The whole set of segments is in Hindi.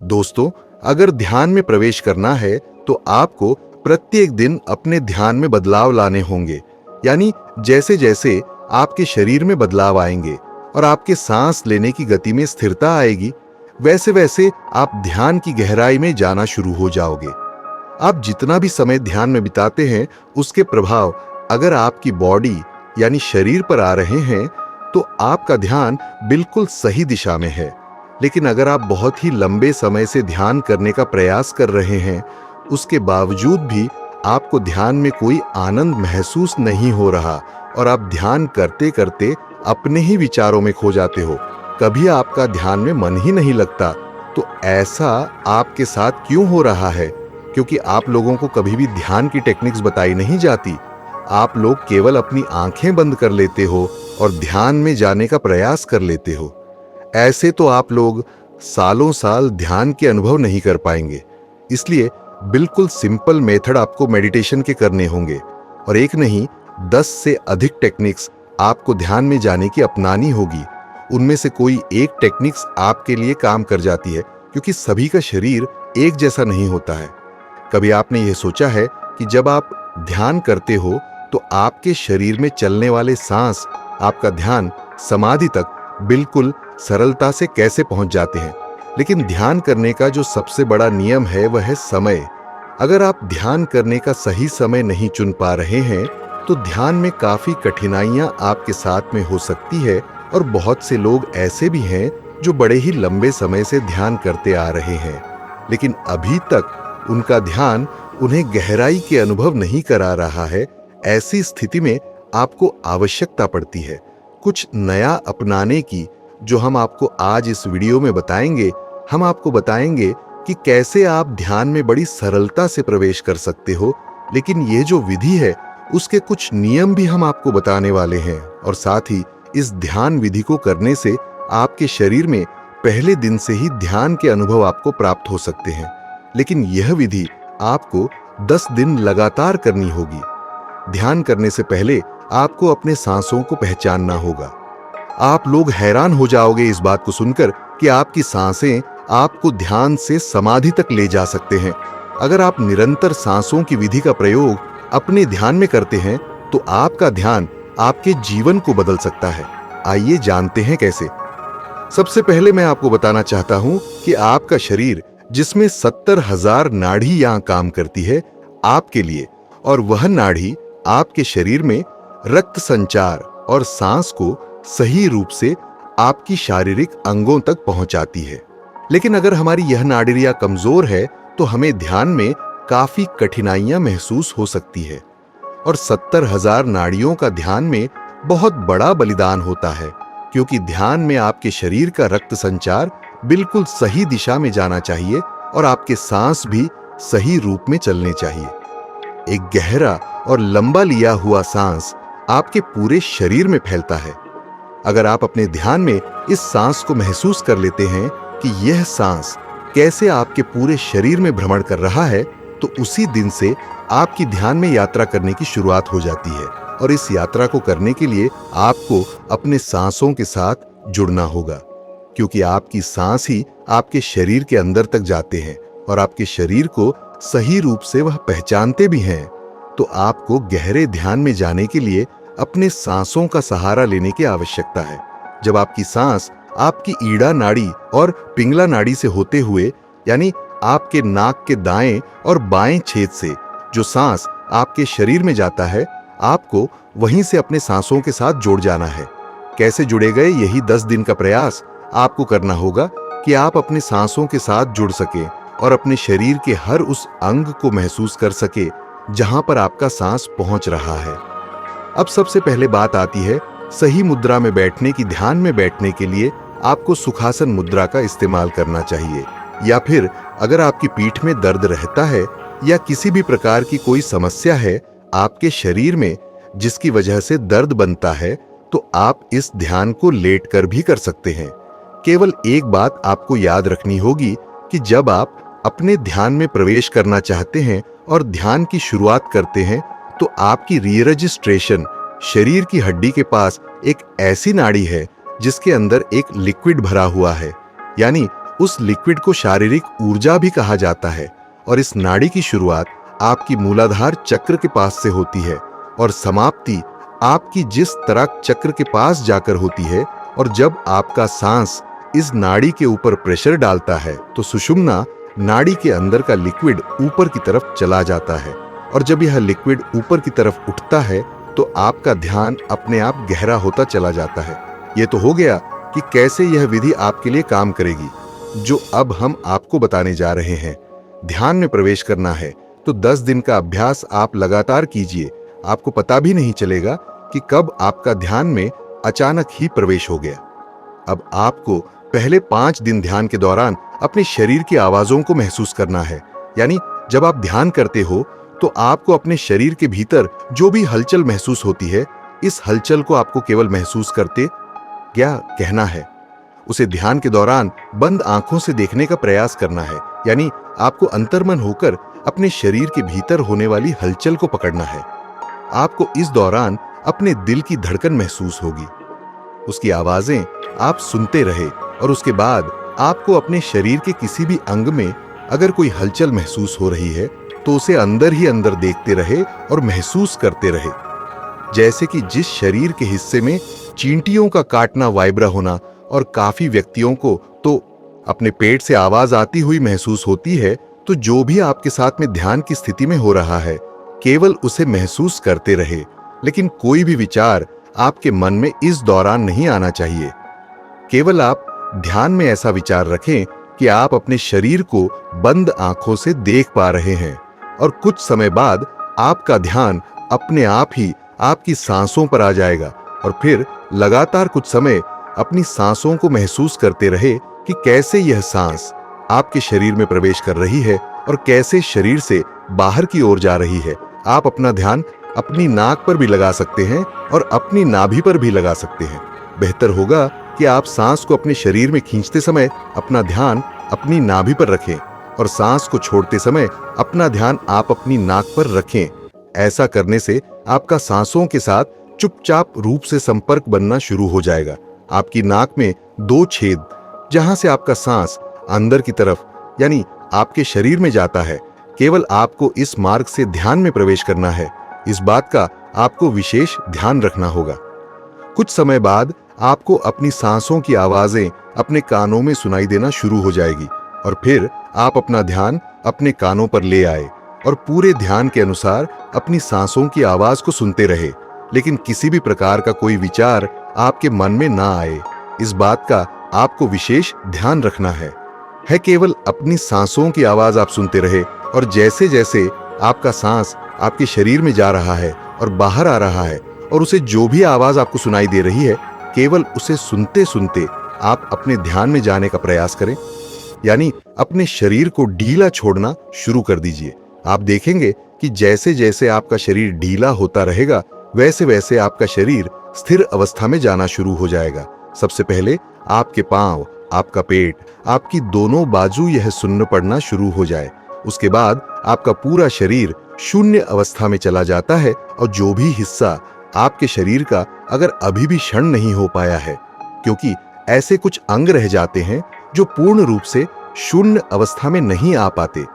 दोस्तों, अगर ध्यान में प्रवेश करना है तो आपको प्रत्येक दिन अपने ध्यान में बदलाव लाने होंगे। यानी जैसे जैसे आपके शरीर में बदलाव आएंगे और आपके सांस लेने की गति में स्थिरता आएगी, वैसे वैसे आप ध्यान की गहराई में जाना शुरू हो जाओगे। आप जितना भी समय ध्यान में बिताते हैं, उसके प्रभाव अगर आपकी बॉडी यानी शरीर पर आ रहे हैं तो आपका ध्यान बिल्कुल सही दिशा में है। लेकिन अगर आप बहुत ही लंबे समय से ध्यान करने का प्रयास कर रहे हैं, उसके बावजूद भी आपको ध्यान में कोई आनंद महसूस नहीं हो रहा और आप ध्यान करते करते अपने ही विचारों में खो जाते हो, कभी आपका ध्यान में मन ही नहीं लगता, तो ऐसा आपके साथ क्यों हो रहा है? क्योंकि आप लोगों को कभी भी ध्यान की टेक्निक्स बताई नहीं जाती। आप लोग केवल अपनी आंखें बंद कर लेते हो और ध्यान में जाने का प्रयास कर लेते हो। ऐसे तो आप लोग सालों साल ध्यान के अनुभव नहीं कर पाएंगे। इसलिए बिल्कुल सिंपल मेथड आपको मेडिटेशन के करने होंगे और एक नहीं 10 से अधिक टेक्निक्स आपको ध्यान में जाने की अपनानी होगी। उनमें से कोई एक टेक्निक्स आपके लिए काम कर जाती है, क्योंकि सभी का शरीर एक जैसा नहीं होता है। कभी आपने यह सोचा है कि जब आप ध्यान करते हो तो आपके शरीर में चलने वाले सांस आपका ध्यान समाधि तक बिल्कुल सरलता से कैसे पहुंच जाते हैं? लेकिन ध्यान करने का जो सबसे बड़ा नियम है वह है समय। अगर आप ध्यान करने का सही समय नहीं चुन पा रहे हैं तो ध्यान में काफी कठिनाइयां आपके साथ में हो सकती है। और बहुत से लोग ऐसे भी हैं जो बड़े ही लंबे समय से ध्यान करते आ रहे हैं, लेकिन अभी तक उनका ध्यान उन्हें गहराई के अनुभव नहीं करा रहा है। ऐसी स्थिति में आपको आवश्यकता पड़ती है कुछ नया अपनाने की, जो हम आपको आज इस वीडियो में बताएंगे। हम आपको बताएंगे कि कैसे आप ध्यान में बड़ी सरलता से प्रवेश कर सकते हो। लेकिन ये जो विधि है उसके कुछ नियम भी हम आपको बताने वाले हैं, और साथ ही इस ध्यान विधि को करने से आपके शरीर में पहले दिन से ही ध्यान के अनुभव आपको प्राप्त हो सकते हैं। लेकिन यह विधि आपको 10 दिन लगातार करनी होगी। ध्यान करने से पहले आपको अपने सांसों को पहचानना होगा। आप लोग हैरान हो जाओगे इस बात को सुनकर कि आपकी सांसें आपको ध्यान से समाधि तक ले जा सकते हैं। अगर आप निरंतर सांसों की विधि का प्रयोग अपने ध्यान में करते हैं तो आपका ध्यान आपके जीवन को बदल सकता है। आइए जानते हैं कैसे। सबसे पहले मैं आपको बताना चाहता हूं कि आपका शरीर, जिसमें 70,000 नाड़ी यहां काम करती है आपके लिए, और वह नाड़ी आपके शरीर में रक्त संचार और सांस को सही रूप से आपकी शारीरिक अंगों तक पहुंचाती है। लेकिन अगर हमारी यह नाड़ियां कमजोर है तो हमें ध्यान में काफी कठिनाइयां महसूस हो सकती है। और 70,000 नाड़ियों का ध्यान में बहुत बड़ा बलिदान होता है, क्योंकि ध्यान में आपके शरीर का रक्त संचार बिल्कुल सही दिशा में जाना चाहिए और आपके सांस भी सही रूप में चलने चाहिए। एक गहरा और लंबा लिया हुआ सांस आपके पूरे शरीर में फैलता है। अगर आप अपने ध्यान में इस सांस को महसूस कर लेते हैं कि यह सांस कैसे आपके पूरे शरीर में भ्रमण कर रहा है, तो उसी दिन से आपकी ध्यान में यात्रा करने की शुरुआत हो जाती है। और इस यात्रा को करने के लिए आपको अपने सांसों के साथ जुड़ना होगा, क्योंकि आपकी सांस ही आपके शरीर के अंदर तक जाते हैं और आपके शरीर को सही रूप से वह पहचानते भी हैं। तो आपको गहरे ध्यान में जाने के लिए अपने सांसों का सहारा लेने की आवश्यकता है। जब आपकी सांस आपकी ईड़ा नाड़ी और पिंगला नाड़ी से होते हुए, यानी आपके नाक के दाएं और बाएं छेद से जो सांस आपके शरीर में जाता है, आपको वहीं से अपने सांसों के साथ जोड़ जाना है। कैसे जुड़े गए, यही 10 दिन का प्रयास आपको करना होगा कि आप अपने सांसों के साथ जुड़ सके और अपने शरीर के हर उस अंग को महसूस कर सके जहां पर आपका सांस पहुंच रहा है। अब सबसे पहले बात आती है सही मुद्रा में बैठने की। ध्यान में बैठने के लिए आपको सुखासन मुद्रा का इस्तेमाल करना चाहिए, या फिर अगर आपकी पीठ में दर्द रहता है या किसी भी प्रकार की कोई समस्या है आपके शरीर में जिसकी वजह से दर्द बनता है, तो आप इस ध्यान को लेटकर भी कर सकते हैं। केवल एक बात आपको याद रखनी होगी कि जब आप अपने ध्यान में प्रवेश करना चाहते हैं और ध्यान की शुरुआत करते हैं, तो आपकी रीरजिस्ट्रेशन शरीर की हड्डी के पास एक ऐसी नाड़ी है जिसके अंदर एक लिक्विड भरा हुआ है, यानी उस लिक्विड को शारीरिक ऊर्जा भी कहा जाता है और इस नाड़ी की शुरुआत आपकी मूलाधार चक्र के पास से होती है और समाप्ति आपकी जिस तरक चक्र के पास जाकर होती है। और जब आपका सांस इस नाड़ी के ऊपर प्रेशर डालता है तो सुषुम्ना नाड़ी के अंदर का लिक्विड ऊपर की तरफ चला जाता है और जब यह लिक्विड ऊपर की तरफ उठता है तो आपका ध्यान अपने आप गहरा होता चला जाता है। ये तो हो गया कि कैसे यह विधि आपके लिए काम करेगी, जो अब हम आपको बताने जा रहे हैं। ध्यान में प्रवेश करना है तो 10 दिन का अभ्यास आप लगातार कीजिए। आपको पता भी नहीं चलेगा कि कब आपका ध्यान में अचानक ही प्रवेश हो गया। अब आपको पहले 5 दिन ध्यान के दौरान अपने शरीर की आवाजों को महसूस करना है। यानी जब आप ध्यान करते हो तो आपको अपने शरीर के भीतर जो भी हलचल महसूस होती है, इस हलचल को आपको केवल महसूस करते क्या कहना है। उसे ध्यान के दौरान बंद आंखों से देखने का प्रयास करना है। यानी आपको अंतर्मन होकर अपने शरीर के भीतर होने वाली हलचल को पकड़ना है। आपको इस दौरान अपने दिल की धड़कन महसूस होगी, उसकी आवाजें आप सुनते रहे और उसके बाद आपको अपने शरीर के किसी भी अंग में अगर कोई हलचल महसूस हो रही है तो उसे अंदर ही अंदर देखते रहे और महसूस करते रहे। जैसे कि जिस शरीर के हिस्से में चींटियों का काटना वाइब्रा होना और काफी व्यक्तियों को तो अपने पेट से आवाज आती हुई महसूस होती है, तो जो भी आपके साथ में ध्यान की स्थिति में हो रहा है केवल उसे महसूस करते रहे। लेकिन कोई भी विचार आपके मन में इस दौरान नहीं आना चाहिए। केवल आप ध्यान में ऐसा विचार रखें कि आप अपने शरीर को बंद आंखों से देख पा रहे हैं और कुछ समय बाद आपका ध्यान अपने आप ही आपकी सांसों पर आ जाएगा और फिर लगातार कुछ समय अपनी सांसों को महसूस करते रहे कि कैसे यह सांस आपके शरीर में प्रवेश कर रही है और कैसे शरीर से बाहर की ओर जा रही है। आप अपना ध्यान अपनी नाक पर भी लगा सकते हैं और अपनी नाभि पर भी लगा सकते हैं। बेहतर होगा कि आप सांस को अपने शरीर में खींचते समय अपना ध्यान अपनी नाभि पर रखें और सांस को छोड़ते समय अपना ध्यान आप अपनी नाक पर रखें। ऐसा करने से आपका सांसों के साथ चुपचाप रूप से संपर्क बनना शुरू हो जाएगा। आपकी नाक में 2 छेद जहां से आपका सांस अंदर की तरफ यानी आपके शरीर में जाता है, केवल आपको इस मार्ग से ध्यान में प्रवेश करना है। इस बात का आपको विशेष ध्यान रखना होगा। कुछ समय बाद आपको अपनी सांसों की आवाजें अपने कानों में सुनाई देना शुरू हो जाएगी और फिर आप अपना ध्यान अपने कानों पर ले आए और पूरे ध्यान के अनुसार अपनी सांसों की आवाज को सुनते रहे, लेकिन किसी भी प्रकार का कोई विचार आपके मन में ना आए। इस बात का आपको विशेष ध्यान रखना है केवल अपनी सांसों की आवाज आप सुनते रहे और जैसे जैसे आपका सांस आपके शरीर में जा रहा है और बाहर आ रहा है और उसे जो भी आवाज आपको सुनाई दे रही है, केवल उसे सुनते सुनते आप अपने ध्यान में जाने का प्रयास करें। यानी अपने शरीर को ढीला छोड़ना शुरू कर दीजिए। आप देखेंगे कि जैसे जैसे आपका शरीर ढीला होता रहेगा वैसे वैसे आपका शरीर स्थिर अवस्था में जाना शुरू हो जाएगा। सबसे पहले आपके पांव, आपका पेट, आपकी दोनों बाजू यह सुन्न पड़ना शुरू हो जाए। उसके बाद आपका पूरा शरीर शून्य अवस्था में चला जाता है और जो भी हिस्सा आपके शरीर का अगर अभी भी क्षण नहीं हो पाया है, क्योंकि ऐसे कुछ अंग रह जाते हैं जो पूर्ण रूप से शून्य अवस्था में नहीं आ पाते,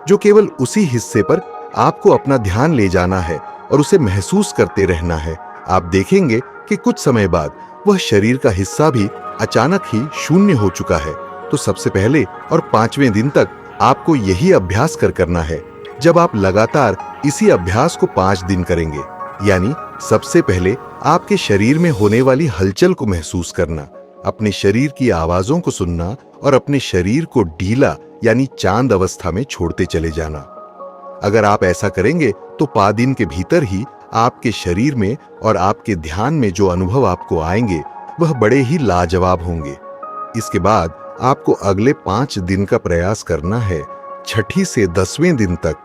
जो केवल उसी हिस्से पर आपको अपना ध्यान ले जाना है और उसे महसूस करते रहना है। आप देखेंगे कि कुछ समय बाद वह शरीर का हिस्सा भी अचानक ही शून्य हो चुका है। तो सबसे पहले और 5वें दिन तक आपको यही अभ्यास करना है। जब आप लगातार इसी अभ्यास को 5 दिन करेंगे, यानी सबसे पहले आपके शरीर में होने वाली हलचल को महसूस करना, अपने शरीर की आवाजों को सुनना और अपने शरीर को ढीला यानी चांद अवस्था में छोड़ते चले जाना। अगर आप ऐसा करेंगे तो 5 दिन के भीतर ही आपके शरीर में और आपके ध्यान में जो अनुभव आपको आएंगे वह बड़े ही लाजवाब होंगे। इसके बाद आपको अगले 5 दिन का प्रयास करना है। 6 से 10वें दिन तक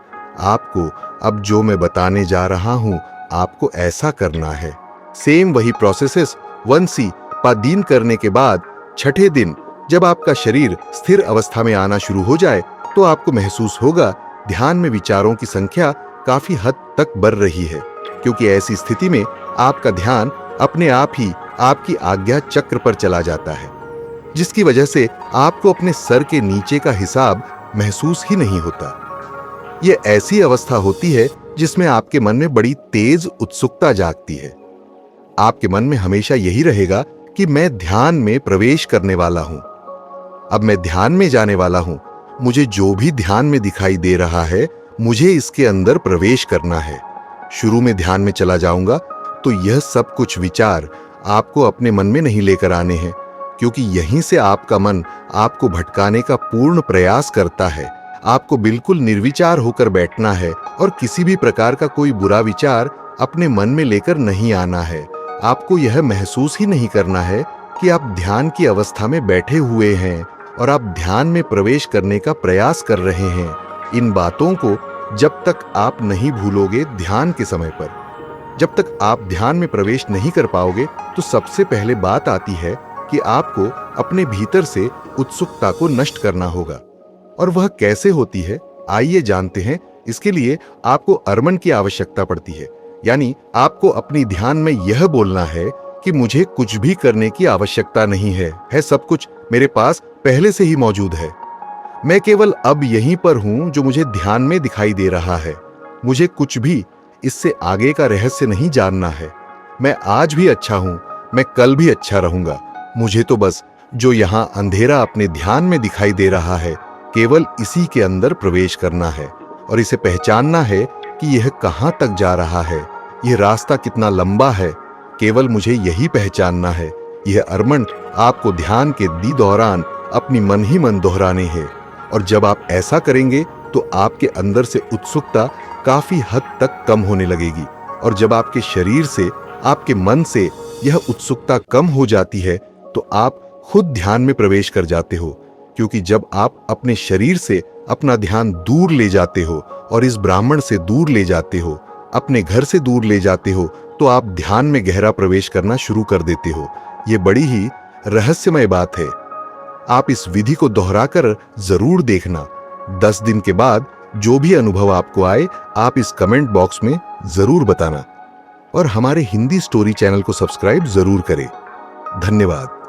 आपको अब जो मैं बताने जा रहा हूं आपको ऐसा करना है। सेम वही प्रोसेसेस 1C 5 दिन करने के बाद 6ठे दिन जब आपका शरीर स्थिर अवस्था में आना शुरू हो जाए तो आपको महसूस होगा ध्यान में विचारों की संख्या काफी हद तक बढ़ रही है, क्योंकि ऐसी स्थिति में आपका ध्यान अपने आप ही आपकी आज्ञा चक्र पर चला जाता है। जिसकी वजह से आपको अपने सर के नीचे का हिसाब महसूस ही नहीं होता। यह ऐसी अवस्था होती है जिसमें आपके मन में बड़ी तेज उत्सुकता जागती है। आपके मन में हमेशा यही रहेगा कि मैं ध्यान में प्रवेश करने वाला हूं, अब मैं ध्यान में जाने वाला हूं, मुझे जो भी ध्यान में दिखाई दे रहा है मुझे इसके अंदर प्रवेश करना है। शुरू में ध्यान में चला जाऊंगा तो यह सब कुछ विचार आपको अपने मन में नहीं लेकर आने हैं, क्योंकि यहीं से आपका मन आपको भटकाने का पूर्ण प्रयास करता है। आपको बिल्कुल निर्विचार होकर बैठना है और किसी भी प्रकार का कोई बुरा विचार अपने मन में लेकर नहीं आना है। आपको यह महसूस ही नहीं करना है कि आप ध्यान की अवस्था में बैठे हुए हैं और आप ध्यान में प्रवेश करने का प्रयास कर रहे हैं। इन बातों को जब तक आप नहीं भूलोगे ध्यान के समय पर, जब तक आप ध्यान में प्रवेश नहीं कर पाओगे, तो सबसे पहले बात आती है कि आपको अपने भीतर से उत्सुकता को नष्ट करना होगा। और वह कैसे होती है, आइए जानते हैं। इसके लिए आपको अर्मन की आवश्यकता पड़ती है, यानी आपको अपनी ध्यान में यह बोलना है कि मुझे कुछ भी करने की आवश्यकता नहीं है, सब कुछ मेरे पास पहले से ही मौजूद है। मैं केवल अब यहीं पर हूं जो मुझे ध्यान में दिखाई दे रहा है। मुझे कुछ भी इससे आगे का रहस्य नहीं जानना है। मैं आज भी अच्छा हूं, मैं कल भी अच्छा रहूंगा। मुझे तो बस जो यहां अंधेरा अपने ध्यान में दिखाई दे रहा है, केवल इसी के अंदर प्रवेश करना है और इसे पहचानना है कि यह कहां तक जा रहा है, यह रास्ता कितना लंबा है। केवल मुझे यही पहचानना है। यह अर्मन आपको ध्यान के दौरान अपनी मन ही मन दोहराने हैं, और जब आप ऐसा करेंगे तो आपके अंदर से उत्सुकता काफी हद तक कम होने लगेगी। और जब आपके शरीर से, आपके मन से यह उत्सुकता कम हो जाती है तो आप खुद ध्यान में प्रवेश कर जाते हो, क्योंकि जब आप अपने शरीर से अपना ध्यान दूर ले जाते हो और इस ब्राह्मण से दूर ले जाते हो, अपने घर से दूर ले जाते हो, तो आप ध्यान में गहरा प्रवेश करना शुरू कर देते हो। यह बड़ी ही रहस्यमय बात है। आप इस विधि को दोहराकर जरूर देखना। 10 दिन के बाद जो भी अनुभव आपको आए, आप इस कमेंट बॉक्स में जरूर बताना। और हमारे हिंदी स्टोरी चैनल को सब्सक्राइब जरूर करें। धन्यवाद।